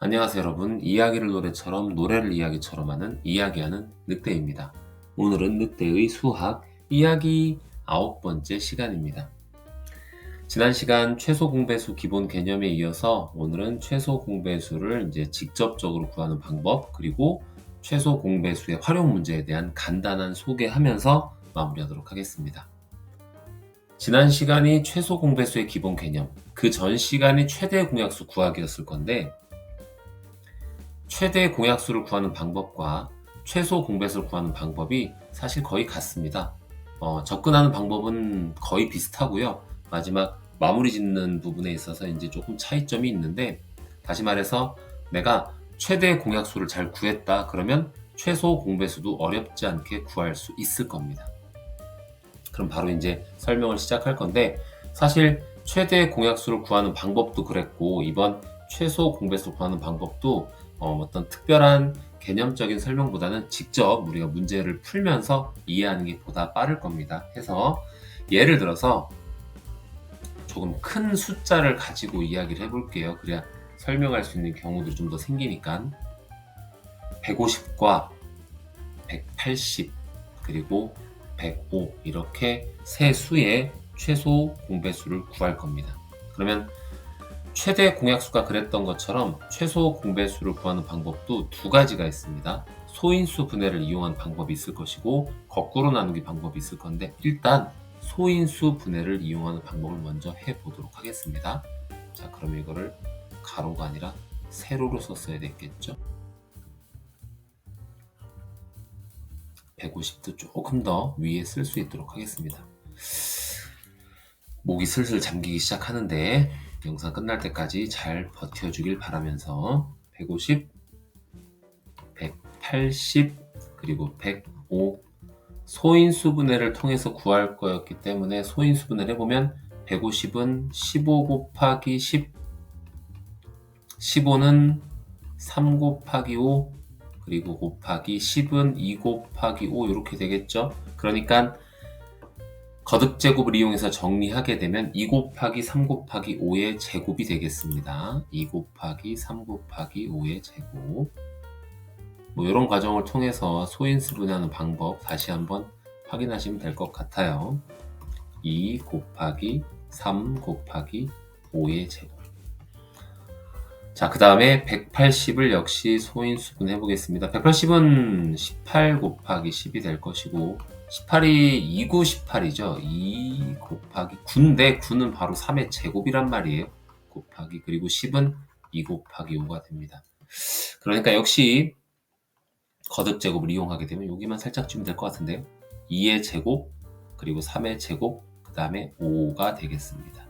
안녕하세요 여러분. 이야기를 노래처럼 노래를 이야기처럼 하는 이야기하는 늑대입니다. 오늘은 늑대의 수학 이야기 9번째 시간입니다. 지난 시간 최소 공배수 기본 개념에 이어서 오늘은 최소 공배수를 이제 직접적으로 구하는 방법, 그리고 최소 공배수의 활용 문제에 대한 간단한 소개하면서 마무리하도록 하겠습니다. 지난 시간이 최소 공배수의 기본 개념, 그 전 시간이 최대 공약수 구하기였을 건데, 최대 공약수를 구하는 방법과 최소 공배수를 구하는 방법이 사실 거의 같습니다. 접근하는 방법은 거의 비슷하고요. 마지막 마무리 짓는 부분에 있어서 이제 조금 차이점이 있는데, 다시 말해서 내가 최대 공약수를 잘 구했다 그러면 최소 공배수도 어렵지 않게 구할 수 있을 겁니다. 그럼 바로 이제 설명을 시작할 건데, 사실 최대 공약수를 구하는 방법도 그랬고, 이번 최소 공배수를 구하는 방법도 어떤 특별한 개념적인 설명보다는 직접 우리가 문제를 풀면서 이해하는 게 보다 빠를 겁니다. 해서 예를 들어서 조금 큰 숫자를 가지고 이야기를 해볼게요. 그래야 설명할 수 있는 경우들이 좀 더 생기니까. 150과 180 그리고 105 이렇게 세 수의 최소 공배수를 구할 겁니다. 그러면 최대 공약수가 그랬던 것처럼 최소 공배수를 구하는 방법도 두 가지가 있습니다. 소인수 분해를 이용한 방법이 있을 것이고 거꾸로 나누기 방법이 있을 건데, 일단 소인수 분해를 이용하는 방법을 먼저 해보도록 하겠습니다. 자, 그러면 이거를 가로가 아니라 세로로 썼어야 됐겠죠. 150도 조금 더 위에 쓸 수 있도록 하겠습니다. 목이 슬슬 잠기기 시작하는데 영상 끝날 때까지 잘 버텨주길 바라면서 150, 180 그리고 105 소인수 분해를 통해서 구할 거였기 때문에 소인수 분해를 해보면 150은 15 곱하기 10, 15는 3 곱하기 5 그리고 곱하기 10은 2 곱하기 5 이렇게 되겠죠. 그러니까 거듭제곱을 이용해서 정리하게 되면 2 곱하기 3 곱하기 5의 제곱이 되겠습니다. 2 곱하기 3 곱하기 5의 제곱. 이런 과정을 통해서 소인수 분해하는 방법 다시 한번 확인하시면 될 것 같아요. 2 곱하기 3 곱하기 5의 제곱. 자, 그 다음에 180을 역시 소인수 분해 해보겠습니다. 180은 18 곱하기 10이 될 것이고, 18이 2구 18이죠. 2 곱하기 9인데 9는 바로 3의 제곱이란 말이에요. 곱하기, 그리고 10은 2 곱하기 5가 됩니다. 그러니까 역시 거듭제곱을 이용하게 되면 여기만 살짝 주면 될 것 같은데요. 2의 제곱, 그리고 3의 제곱, 그 다음에 5가 되겠습니다.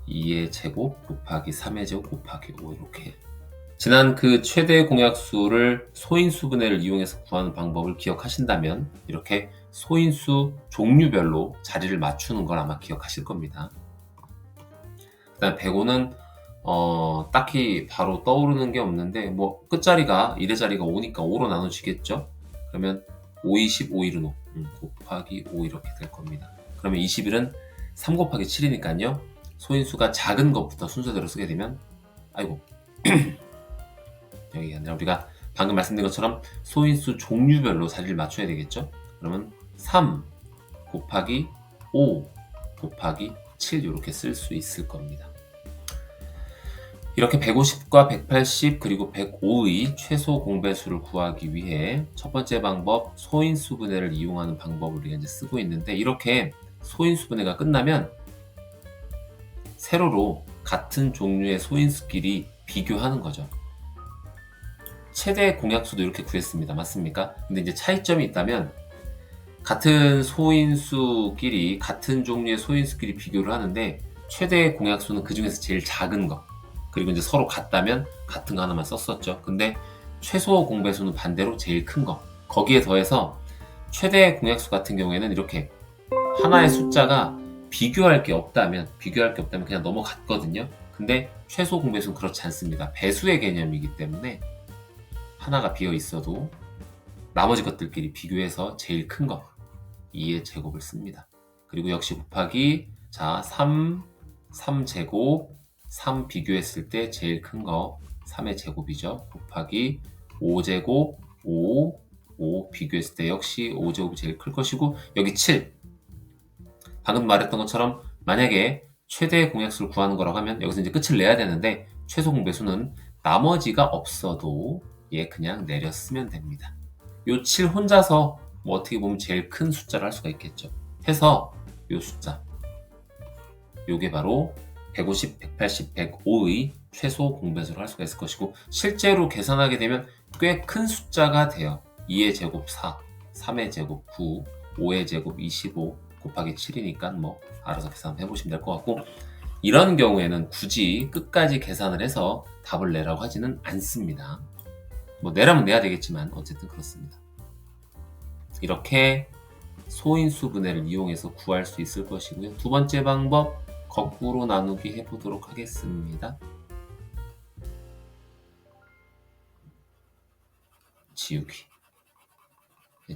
2의 제곱 곱하기 3의 제곱 곱하기 5 이렇게. 지난 그 최대 공약수를 소인수 분해를 이용해서 구하는 방법을 기억하신다면 이렇게 소인수 종류별로 자리를 맞추는 걸 아마 기억하실 겁니다. 그 다음 105는 딱히 바로 떠오르는 게 없는데, 뭐 끝자리가 1의 자리가 5니까 5로 나눠지겠죠. 그러면 5, 20, 5, 1은 5 곱하기 5 이렇게 될 겁니다. 그러면 21은 3 곱하기 7이니까요. 소인수가 작은 것부터 순서대로 쓰게 되면, 아이고 여기가 아니라 우리가 방금 말씀드린 것처럼 소인수 종류별로 자리를 맞춰야 되겠죠. 그러면 3 곱하기 5 곱하기 7 이렇게 쓸 수 있을 겁니다. 이렇게 150과 180 그리고 105의 최소 공배수를 구하기 위해 첫 번째 방법 소인수 분해를 이용하는 방법을 우리가 이제 쓰고 있는데, 이렇게 소인수 분해가 끝나면 세로로 같은 종류의 소인수끼리 비교하는 거죠. 최대 공약수도 이렇게 구했습니다. 맞습니까? 근데 이제 차이점이 있다면, 같은 소인수끼리 같은 종류의 소인수끼리 비교를 하는데 최대 공약수는 그 중에서 제일 작은 거, 그리고 이제 서로 같다면 같은 거 하나만 썼었죠. 근데 최소 공배수는 반대로 제일 큰 거, 거기에 더해서 최대 공약수 같은 경우에는 이렇게 하나의 숫자가 비교할 게 없다면 그냥 넘어갔거든요. 근데 최소 공배수는 그렇지 않습니다. 배수의 개념이기 때문에 하나가 비어 있어도 나머지 것들끼리 비교해서 제일 큰 거 2의 제곱을 씁니다. 그리고 역시 곱하기, 자 3제곱 3 비교했을 때 제일 큰 거 3의 제곱이죠. 곱하기 5제곱 5 비교했을 때 역시 5제곱이 제일 클 것이고 여기 7 방금 말했던 것처럼 만약에 최대 공약수를 구하는 거라고 하면 여기서 이제 끝을 내야 되는데 최소 공배수는 나머지가 없어도 얘 그냥 내려 쓰면 됩니다. 요 7 혼자서 뭐 어떻게 보면 제일 큰 숫자를 할 수가 있겠죠. 해서 요 숫자 요게 바로 150, 180, 105의 최소 공배수를 할 수가 있을 것이고 실제로 계산하게 되면 꽤 큰 숫자가 돼요. 2의 제곱 4, 3의 제곱 9, 5의 제곱 25 곱하기 7이니까 뭐 알아서 계산해 보시면 될 것 같고 이런 경우에는 굳이 끝까지 계산을 해서 답을 내라고 하지는 않습니다. 뭐 내라면 내야 되겠지만 어쨌든 그렇습니다. 이렇게 소인수 분해를 이용해서 구할 수 있을 것이고요. 두 번째 방법 거꾸로 나누기 해보도록 하겠습니다. 지우기.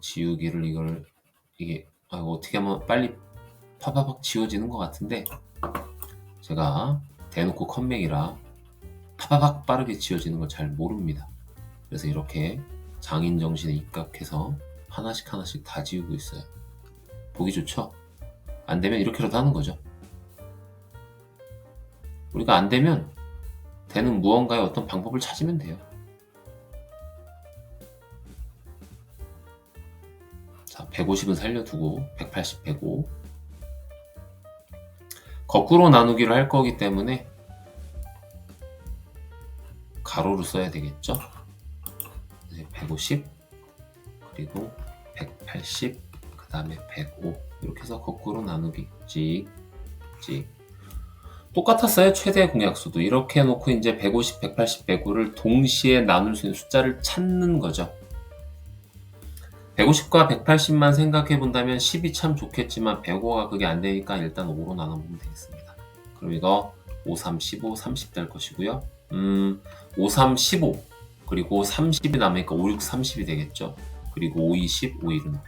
지우기를 이게 어떻게 하면 빨리 파파박 지워지는 것 같은데 제가 대놓고 컴맹이라 파파박 빠르게 지워지는 걸 잘 모릅니다. 그래서 이렇게 장인 정신에 입각해서 하나씩 하나씩 다 지우고 있어요. 보기 좋죠? 안 되면 이렇게라도 하는 거죠. 우리가 안 되면 되는 무언가의 어떤 방법을 찾으면 돼요. 자, 150은 살려두고 180, 105 거꾸로 나누기를 할 거기 때문에 가로로 써야 되겠죠. 150 그리고 180 그 다음에 105 이렇게 해서 거꾸로 나누기 찍 똑같았어요. 최대 공약수도 이렇게 해놓고 이제 150, 180, 105를 동시에 나눌 수 있는 숫자를 찾는 거죠. 150과 180만 생각해 본다면 10이 참 좋겠지만 105가 그게 안 되니까 일단 5로 나눠보면 되겠습니다. 그럼 이거 5, 3, 15, 30 될 것이고요. 5, 3, 15 그리고 30이 남으니까 5, 6, 30이 되겠죠. 그리고 5, 20, 5, 1은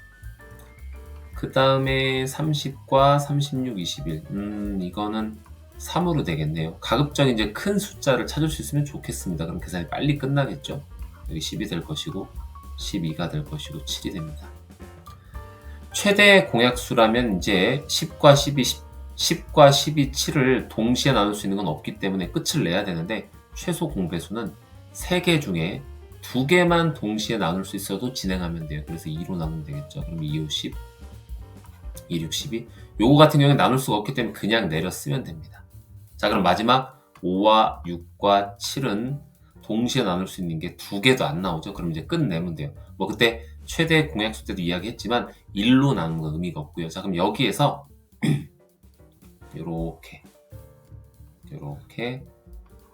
그 다음에 30과 36, 21 이거는 3으로 되겠네요. 가급적 이제 큰 숫자를 찾을 수 있으면 좋겠습니다. 그럼 계산이 빨리 끝나겠죠. 여기 10이 될 것이고 12가 될 것이고 7이 됩니다. 최대 공약수라면 이제 10과 12, 7을 동시에 나눌 수 있는 건 없기 때문에 끝을 내야 되는데 최소 공배수는 3개 중에 2개만 동시에 나눌 수 있어도 진행하면 돼요. 그래서 2로 나누면 되겠죠. 그럼 2, 5, 10, 2, 6, 12 요거 같은 경우에 나눌 수가 없기 때문에 그냥 내려 쓰면 됩니다. 자, 그럼 마지막 5와 6과 7은 동시에 나눌 수 있는 게 2개도 안 나오죠. 그럼 이제 끝내면 돼요. 뭐 그때 최대 공약수 때도 이야기했지만 1로 나누는 건 의미가 없고요. 자, 그럼 여기에서 요렇게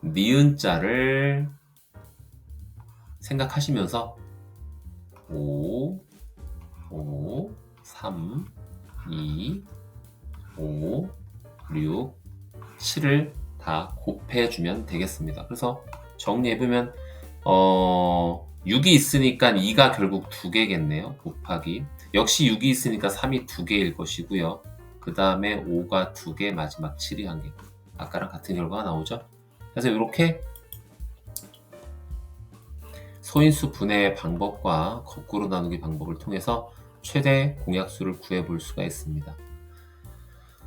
니은자를 생각하시면서 5, 3, 2, 5, 6, 7을 다 곱해주면 되겠습니다. 그래서 정리해보면 6이 있으니까 2가 결국 2개겠네요. 곱하기 역시 6이 있으니까 3이 2개일 것이고요. 그 다음에 5가 2개 마지막 7이 1개 아까랑 같은 결과가 나오죠. 그래서 이렇게 소인수 분해 방법과 거꾸로 나누기 방법을 통해서 최대 공약수를 구해볼 수가 있습니다.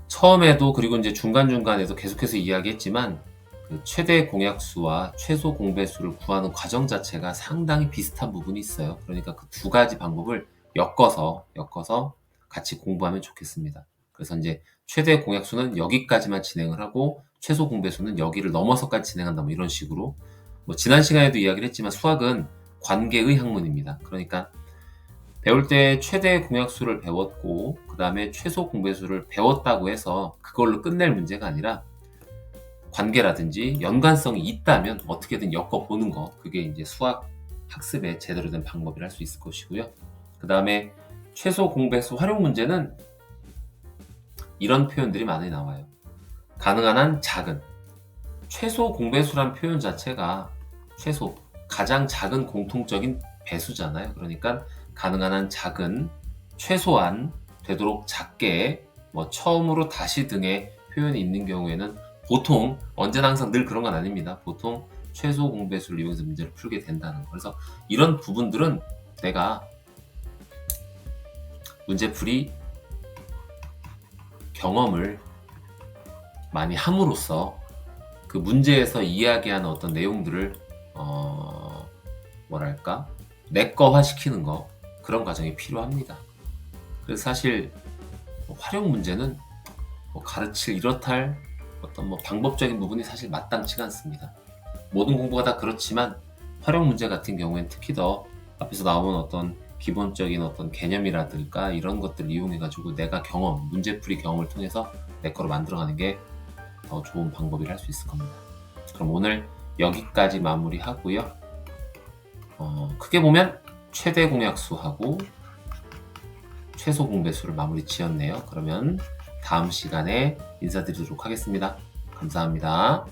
처음에도 그리고 이제 중간중간에도 계속해서 이야기했지만 그 최대 공약수와 최소 공배수를 구하는 과정 자체가 상당히 비슷한 부분이 있어요. 그러니까 그 두 가지 방법을 엮어서 같이 공부하면 좋겠습니다. 그래서 이제 최대 공약수는 여기까지만 진행을 하고 최소 공배수는 여기를 넘어서까지 진행한다 뭐 이런 식으로 뭐 지난 시간에도 이야기를 했지만 수학은 관계의 학문입니다. 그러니까 배울 때 최대 공약수를 배웠고 그 다음에 최소 공배수를 배웠다고 해서 그걸로 끝낼 문제가 아니라 관계라든지 연관성이 있다면 어떻게든 엮어보는 거 그게 이제 수학 학습의 제대로 된 방법이라 할 수 있을 것이고요. 그 다음에 최소 공배수 활용 문제는 이런 표현들이 많이 나와요. 가능한 한 작은 최소 공배수란 표현 자체가 최소 가장 작은 공통적인 배수잖아요. 그러니까 가능한 한 작은 최소한 되도록 작게 뭐 처음으로 다시 등의 표현이 있는 경우에는 보통 언제나 항상 늘 그런 건 아닙니다. 보통 최소 공배수를 이용해서 문제를 풀게 된다는 거. 그래서 이런 부분들은 내가 문제풀이 경험을 많이 함으로써 그 문제에서 이야기하는 어떤 내용들을 뭐랄까 내꺼화 시키는 거, 그런 과정이 필요합니다. 그래서 사실 활용 문제는 가르칠 이렇다 할 어떤 방법적인 부분이 사실 마땅치가 않습니다. 모든 공부가 다 그렇지만 활용 문제 같은 경우에는 특히 더 앞에서 나온 어떤 기본적인 어떤 개념이라든가 이런 것들을 이용해 가지고 내가 경험, 문제풀이 경험을 통해서 내 거로 만들어가는 게 더 좋은 방법이라 할 수 있을 겁니다. 그럼 오늘 여기까지 마무리하고요. 크게 보면 최대 공약수하고 최소 공배수를 마무리 지었네요. 그러면 다음 시간에 인사드리도록 하겠습니다. 감사합니다.